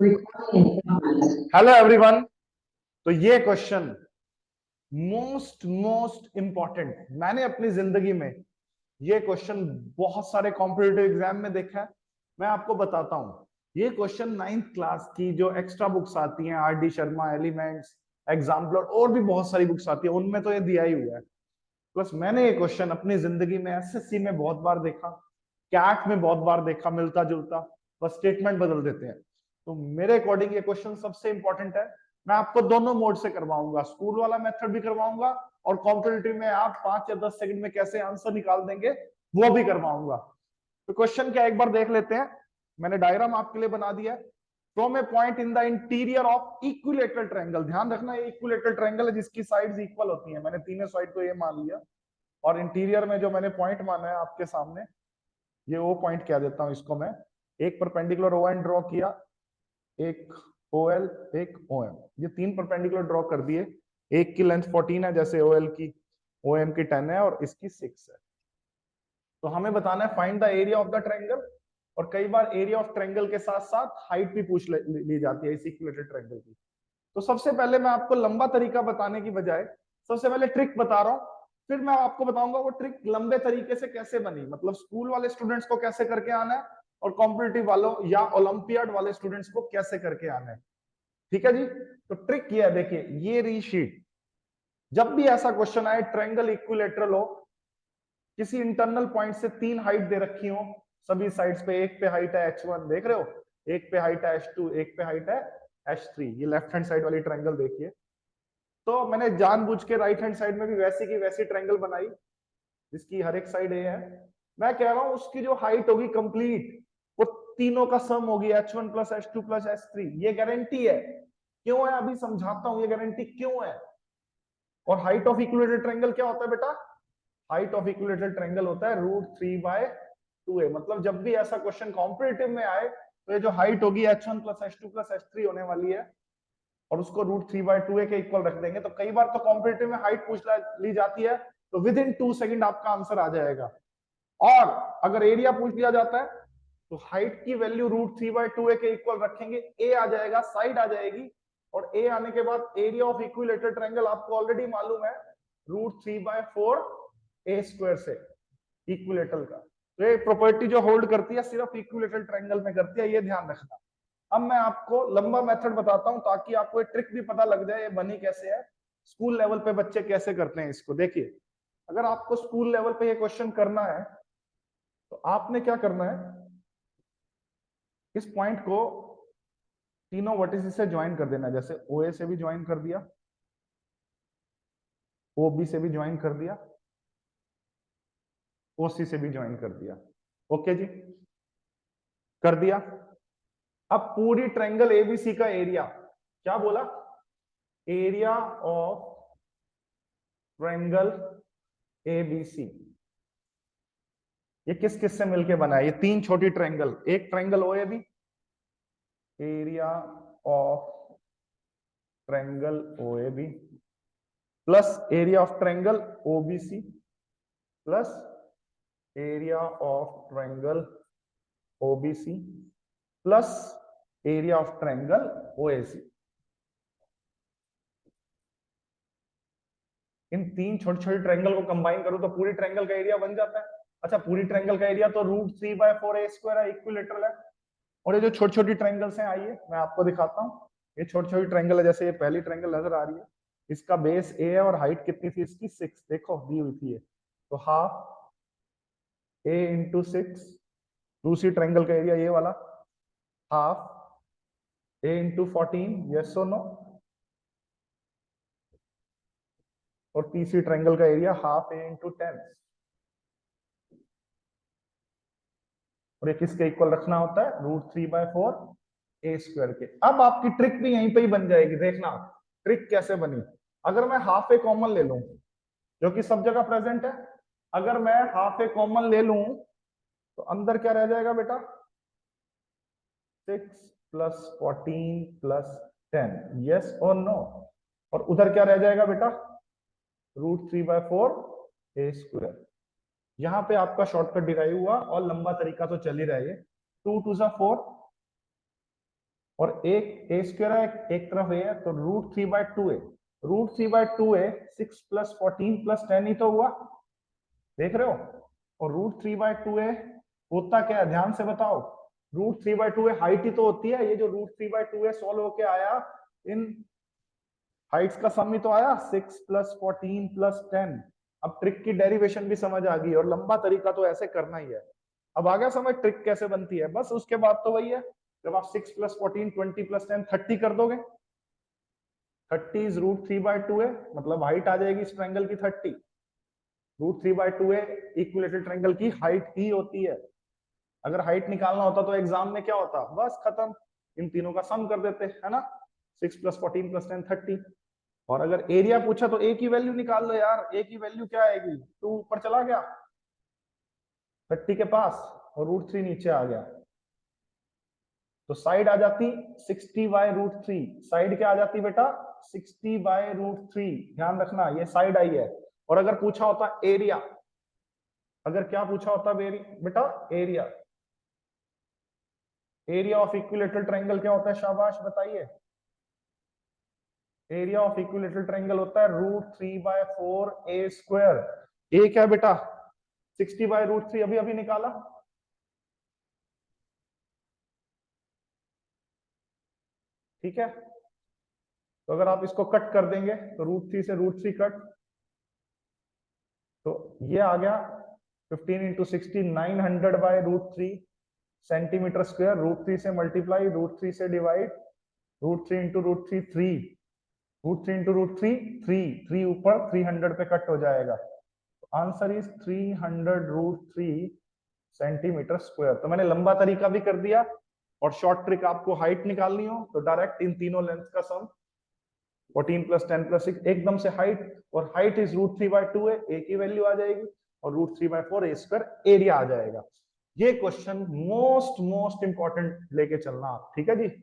Hello everyone. तो ये question most most important, मैंने अपनी जिंदगी में ये क्वेश्चन बहुत सारे कॉम्पिटिटिव एग्जाम में देखा है। मैं आपको बताता हूँ, ये क्वेश्चन 9th क्लास की जो एक्स्ट्रा बुक्स आती हैं, R D Sharma, elements, exemplar और भी बहुत सारी बुक्स आती है, उनमें तो ये दिया ही हुआ है। प्लस मैंने ये क्वेश्चन अपनी जिंदगी में एसएससी में बहुत बार देखा, कैट में बहुत बार देखा, मिलता जुलता, बस स्टेटमेंट बदल देते हैं। तो मेरे अकॉर्डिंग ये क्वेश्चन सबसे इंपॉर्टेंट है। मैं आपको दोनों मोड से करवाऊंगा, स्कूल वाला मेथड भी करवाऊंगा और कॉम्पिटिटिव में आप 5 या 10 सेकंड में कैसे आंसर निकाल देंगे वो भी करवाऊंगा। तो क्वेश्चन क्या एक बार देख लेते हैं। मैंने डायग्राम आपके लिए बना दिया है। From A point in the interior of equilateral triangle, ध्यान रखना ये इक्विलेटरल ट्रायंगल है जिसकी साइड्स इक्वल होती हैं। मैंने तीनों साइड को ये मान लिया और इंटीरियर में जो मैंने पॉइंट माना है आपके सामने, ये वो पॉइंट कह देता हूं इसको मैं। एक परपेंडिकुलर ओ एन ड्रॉ किया, एक ओ एल, एक ओ एम, ये 3 परपेंडिकुलर ड्रॉ कर दिए। एक की लेंथ 14 है, जैसे ओ एल की, ओ एम की 10 है और इसकी 6 है। तो हमें बताना है find the area of the triangle. और कई बार एरिया ऑफ ट्रायंगल के साथ साथ हाइट भी पूछ ली जाती है इस इक्विलेटरल ट्रायंगल की। तो सबसे पहले मैं आपको लंबा तरीका बताने की बजाय सबसे पहले ट्रिक बता रहा हूं, फिर मैं आपको बताऊंगा वो ट्रिक लंबे तरीके से कैसे बनी, मतलब स्कूल वाले स्टूडेंट्स को कैसे करके आना है और कॉम्पिटिटिव वालों या ओलंपियाड वाले स्टूडेंट्स को कैसे करके आना है। ठीक है जी। तो ट्रिक किया है, देखिए ये रही शीट। जब भी ऐसा क्वेश्चन आए, ट्रायंगल इक्विलेटरल हो, किसी इंटरनल पॉइंट से 3 हाइट दे रखी हो सभी साइड्स पे, एक पे हाइट है h1 देख रहे हो, एक पे हाइट है h2, एक पे हाइट है h3, ये लेफ्ट हैंड साइड वाली ट्रायंगल देखिए। तो मैंने जानबूझ के राइट हैंड साइड में भी वैसी की वैसी ट्रायंगल बनाई जिसकी हर एक साइड ए है। मैं कह रहा हूं उसकी जो हाइट होगी कंप्लीट, वो तीनों का सम होगी h1 plus h2 plus h3, ये गारंटी है। क्यों है अभी समझाता हूं ये गारंटी क्यों है। और हाइट ऑफ इक्विलेटरल ट्रायंगल क्या होता है बेटा, हाइट ऑफ इक्विलेटरल ट्रायंगल होता है √3/2a। मतलब जब भी ऐसा क्वेश्चन कॉम्पिटिटिव में आए तो ये जो हाइट होगी h1 plus h2 plus h3 होने वाली है और उसको √3/2a के इक्वल रख देंगे। तो कई बार तो कॉम्पिटिटिव में हाइट पूछ ली जाती है, तो विद इन 2 सेकंड आपका आंसर आ जाएगा। और अगर एरिया पूछ लिया जाता है तो हाइट की वैल्यू √3/2a के इक्वल रखेंगे, ए आ जाएगा, साइड आ जाएगी, और ए आने के बाद एरिया ऑफ इक्विलेटरल ट्रायंगल आपको ऑलरेडी मालूम है √3/4a² से इक्विलेटरल का। तो ये प्रॉपर्टी जो होल्ड करती है सिर्फ इक्विलेटरल ट्रायंगल में करती है, ये ध्यान रखना। अब मैं आपको लंबा मेथड बताता हूं ताकि आपको ये ट्रिक भी पता लग जाए ये बनी कैसे है, स्कूल लेवल पे बच्चे कैसे करते हैं इसको। देखिए अगर आपको स्कूल लेवल पे ये क्वेश्चन करना है तो आपने क्या करना है, इस पॉइंट को तीनों वर्टिसेस से ज्वाइन कर देना। जैसे ओ ए से भी ज्वाइन कर दिया, ओ बी से भी ज्वाइन कर दिया, ओ सी से भी ज्वाइन कर दिया। ओके जी, कर दिया। अब पूरी ट्रायंगल एबीसी का एरिया, क्या बोला, एरिया ऑफ ट्रायंगल एबीसी, ये किस किस से मिलके बना है, ये 3 छोटी ट्रायंगल, एक triangle O A B, area of triangle O A B plus area of triangle OBC plus area of triangle OBC plus area of triangle OAC. इन 3 छोटे छोटे ट्रायंगल को कंबाइन करो तो पूरी ट्रायंगल का एरिया बन जाता है। अच्छा, पूरी ट्रायंगल का एरिया तो √3/4a² है, इक्विलेटरल है। और ये जो छोटी छोटी ट्रायंगल्स हैं, आइए मैं आपको दिखाता हूँ। ये छोटी छोटी ट्रायंगल है, जैसे ये पहली ट्रायंगल नजर आ रही है, इसका बेस ए है और हाइट कितनी थी इसकी 6, देखो दी हुई थी ये। तो हाफ a इंटू 6, दूसरी ट्रायंगल का एरिया ये वाला हाफ a इंटू 14, यस और नो, और तीसरी ट्रायंगल का एरिया हाफ a इंटू 10। और ये किसके इक्वल रखना होता है, √3/4a² के। अब आपकी ट्रिक भी यहीं पे ही बन जाएगी, देखना ट्रिक कैसे बनी। अगर मैं हाफ ए कॉमन ले लूं जो कि सब जगह प्रेजेंट है, अगर मैं हाफ ए कॉमन ले लूं तो अंदर क्या रह जाएगा बेटा, 6 प्लस 14 प्लस 10, यस और नो। और उधर क्या रह जाएगा बेटा, √3/4a²। यहां पे आपका शॉर्टकट डिराइव हुआ और लंबा तरीका तो चल ही रहा है। 2 2 4, और एक ए स्क्वायर है, एक तरफ ए है, तो √3/2a, √3/2a 6 + 14 + 10 ही तो हुआ, देख रहे हो। और √3/2a होता क्या है, ध्यान से बताओ। √3/2a हाइट ही तो होती है, ये जो √3/2a सॉल्व होके आया, इन हाइट्स का सम ही तो आया, 6 + 14 + 10। अब ट्रिक की डेरिवेशन भी समझ आ गई, और लंबा तरीका तो ऐसे करना ही है। अब आ गया समझ ट्रिक कैसे बनती है। बस उसके बाद तो वही है, जब आप 6 + 14 20 + 10 30 कर दोगे, 30 इज √3/2a, मतलब हाइट आ जाएगी इस ट्रायंगल की 30। √3/2a इक्विलेटरल ट्रायंगल की हाइट ही होती है। अगर हाइट निकालना होता तो एग्जाम में क्या होता, बस खत्म, इन तीनों का सम कर देते, है ना। 6 + 14 + 10 30। और अगर एरिया पूछा तो ए की वैल्यू निकाल लो यार, ए की वैल्यू क्या आएगी, 2 ऊपर चला गया 30 के पास, और √3 नीचे आ गया, तो साइड आ जाती 60/√3। साइड क्या आ जाती बेटा, 60/√3। ध्यान रखना, ये साइड आई है। और अगर पूछा होता एरिया, अगर क्या पूछा होता बेटा, area, area of equilateral triangle क्या होता है, शाबाश बताइए। एरिया ऑफ इक्विलेटरल ट्रायंगल होता है √3/4a²। ए क्या बेटा, 60/√3, अभी अभी निकाला। ठीक है, तो अगर आप इसको कट कर देंगे तो √3 से √3 कट, तो ये आ गया 15 × 60 900/√3 सेंटीमीटर स्क्वायर। √3 से मल्टीप्लाई, √3 से डिवाइड, √3 × √3 3, √3 × √3 3, 3 ऊपर 300 पे कट हो जाएगा। Answer is 300√3 centimetre square. तो मैंने लंबा तरीका भी कर दिया, और शॉर्ट ट्रिक, आपको हाइट निकालनी हो तो डायरेक्ट इन तीनों लेंथ का सम 14 + 10 + 6 एकदम से हाइट, और हाइट इज √3/2a, ए की वैल्यू आ जाएगी, और √3/4a² एरिया आ जाएगा। ये क्वेश्चन मोस्ट मोस्ट इंपॉर्टेंट लेके चलना आप, ठीक है जी।